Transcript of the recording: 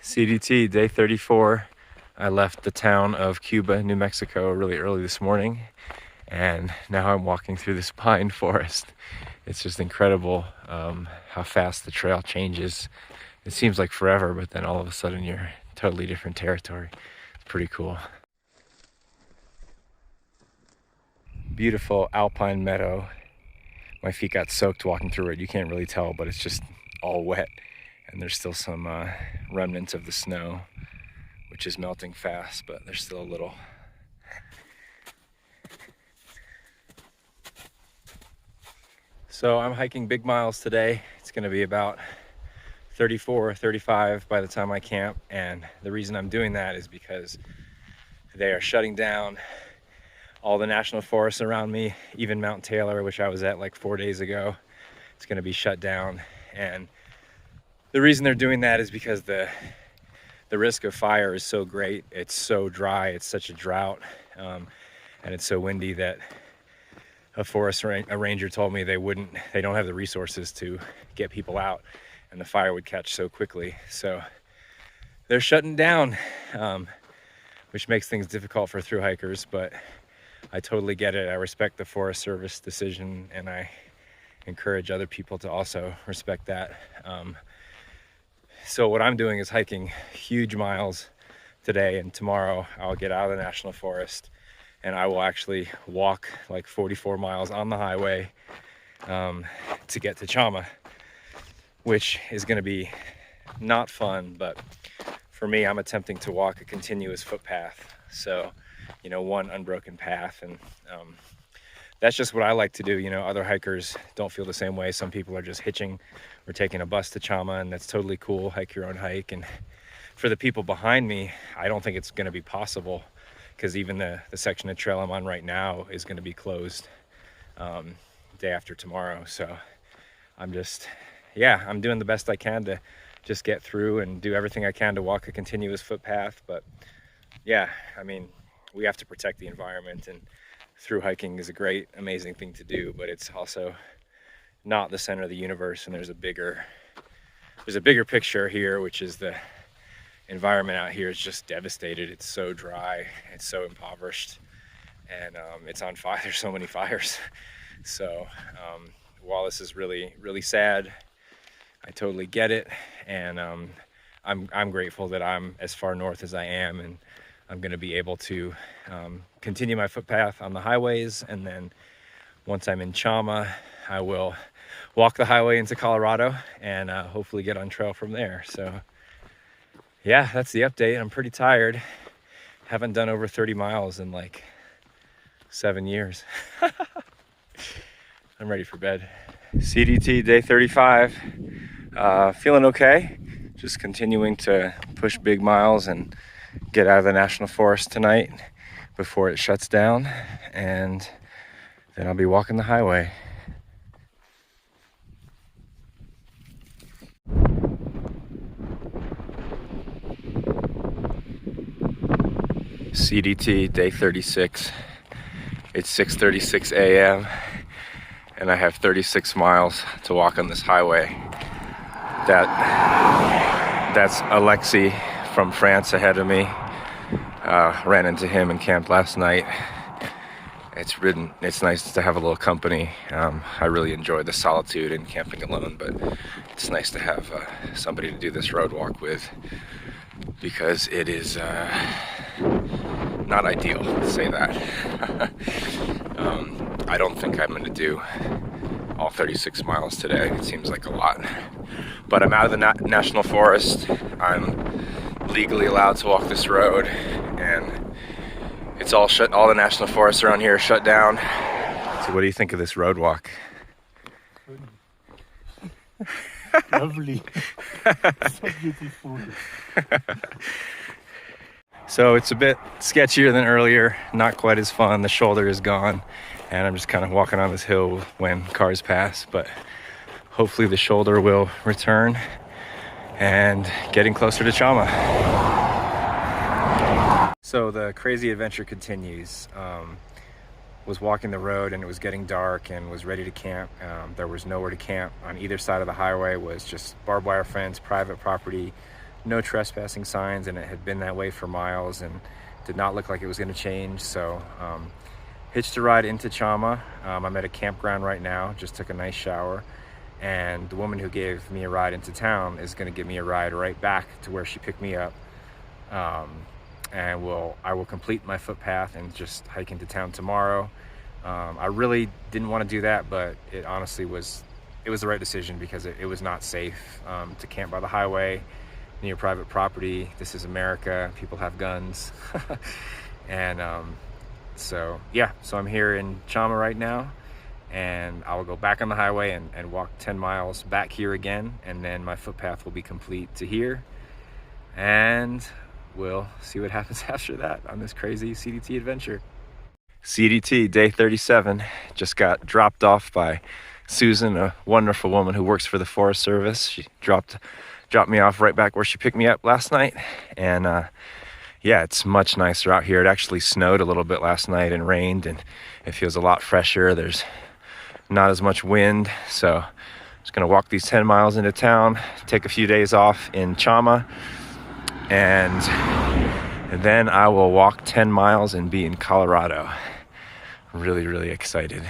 CDT day 34. I left the town of Cuba, New Mexico really early this morning, and now I'm walking through this pine forest. It's just incredible how fast the trail changes. It seems like forever, but then all of a sudden you're in totally different territory. It's pretty cool. Beautiful alpine meadow. My feet got soaked walking through it. You can't really tell, but it's just all wet. And there's still some remnants of the snow, which is melting fast, but there's still a little. So I'm hiking big miles today. It's gonna be about 34 or 35 by the time I camp. And the reason I'm doing that is because they are shutting down all the national forests around me, even Mount Taylor, which I was at like 4 days ago. It's gonna be shut down. And the reason they're doing that is because the risk of fire is so great. It's so dry, it's such a drought, and it's so windy that a ranger told me they don't have the resources to get people out, and the fire would catch so quickly. So they're shutting down, which makes things difficult for thru hikers, but I totally get it. I respect the Forest Service decision, and I encourage other people to also respect that. So what I'm doing is hiking huge miles today, and tomorrow I'll get out of the national forest and I will actually walk like 44 miles on the highway to get to Chama, which is going to be not fun, but for me, I'm attempting to walk a continuous footpath. So, one unbroken path, and that's just what I like to do. Other hikers don't feel the same way. Some people are just hitching or taking a bus to Chama, and that's totally cool. Hike your own hike. And for the people behind me, I don't think it's going to be possible, because even the section of trail I'm on right now is going to be closed day after tomorrow. So I'm doing the best I can to just get through and do everything I can to walk a continuous footpath. But we have to protect the environment, and through hiking is a great, amazing thing to do, but it's also not the center of the universe. And there's a bigger picture here, which is the environment out here is just devastated. It's so dry, it's so impoverished, and it's on fire. There's so many fires. So while this is really, really sad, I totally get it, and I'm grateful that I'm as far north as I am, and I'm going to be able to continue my footpath on the highways. And then once I'm in Chama, I will walk the highway into Colorado and hopefully get on trail from there. So yeah, that's the update. I'm pretty tired. Haven't done over 30 miles in like 7 years. I'm ready for bed. CDT day 35. Feeling okay. Just continuing to push big miles and get out of the national forest tonight before it shuts down, and then I'll be walking the highway. CDT day 36. It's 6:36 a.m. and I have 36 miles to walk on this highway. That's Alexi from France ahead of me. Ran into him in camp last night. It's nice to have a little company. I really enjoy the solitude and camping alone, but it's nice to have somebody to do this road walk with, because it is not ideal to say that. I don't think I'm going to do all 36 miles today. It seems like a lot, but I'm out of the national forest. I'm legally allowed to walk this road, and it's all shut. All the national forests around here are shut down. So what do you think of this road walk? Lovely. So beautiful. So it's a bit sketchier than earlier, not quite as fun. The shoulder is gone, and I'm just kind of walking on this hill when cars pass, but hopefully the shoulder will return and getting closer to Chama. So the crazy adventure continues. Was walking the road and it was getting dark and was ready to camp. There was nowhere to camp. On either side of the highway was just barbed wire fence, private property, no trespassing signs, and it had been that way for miles and did not look like it was going to change. So hitched a ride into Chama. I'm at a campground right now, just took a nice shower, and the woman who gave me a ride into town is going to give me a ride right back to where she picked me up. And I will complete my footpath and just hike into town tomorrow. I really didn't want to do that, but it honestly was the right decision, because it was not safe to camp by the highway near private property. This is America, people have guns. And so I'm here in Chama right now, and I will go back on the highway and walk 10 miles back here again, and then my footpath will be complete to here, and we'll see what happens after that on this crazy CDT adventure. CDT day 37, just got dropped off by Susan, a wonderful woman who works for the Forest Service. She dropped me off right back where she picked me up last night, and yeah, it's much nicer out here. It actually snowed a little bit last night and rained, and it feels a lot fresher. There's not as much wind, so I'm just gonna walk these 10 miles into town, take a few days off in Chama, and then I will walk 10 miles and be in Colorado. Really, really excited.